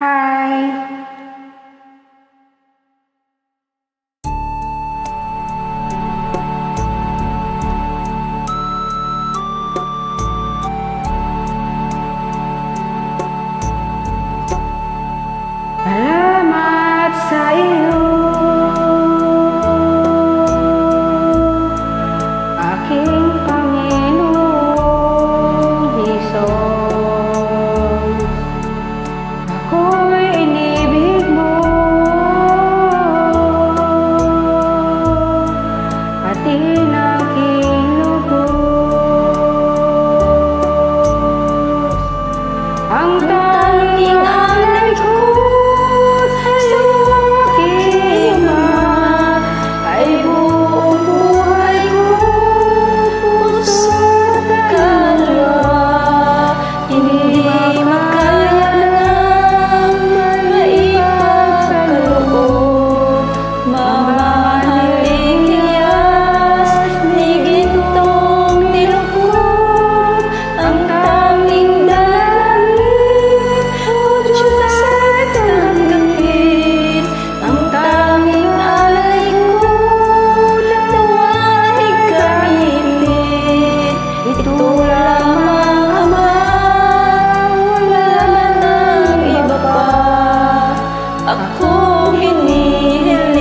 Hi. Salamat sa iyo, aking Panginoong Hesus. Ako'y inibig mo, pati ng aking lubos. Ang tanging alay ko akong hinihiling.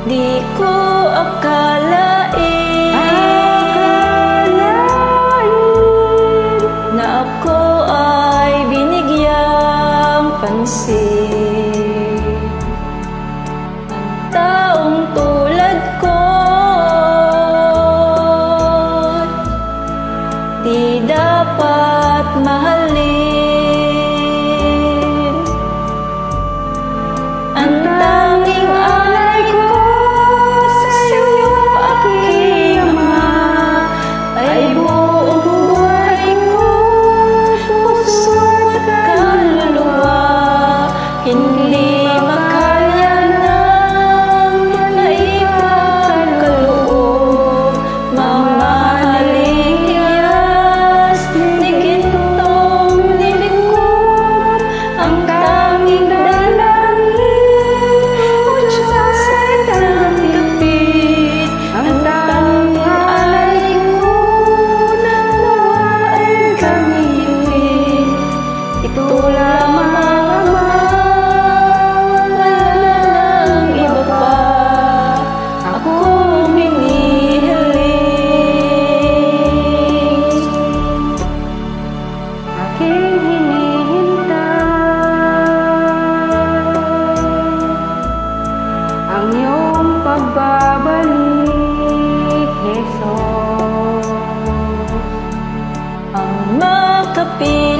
Di ko akalain na ako ay binigyang pansin. Ang taong tulad ko di dapat mahalin. Hindi makaya ng naipagkaloob, mamahaling hiyas ni gintong nilingkod. Ang tanging dalangin o Diyos ay tanggapin. Ang tanging alay ko nawa ay gamitin. Ito lamang ang iyong pagbabalik, Jesus, ang makapit.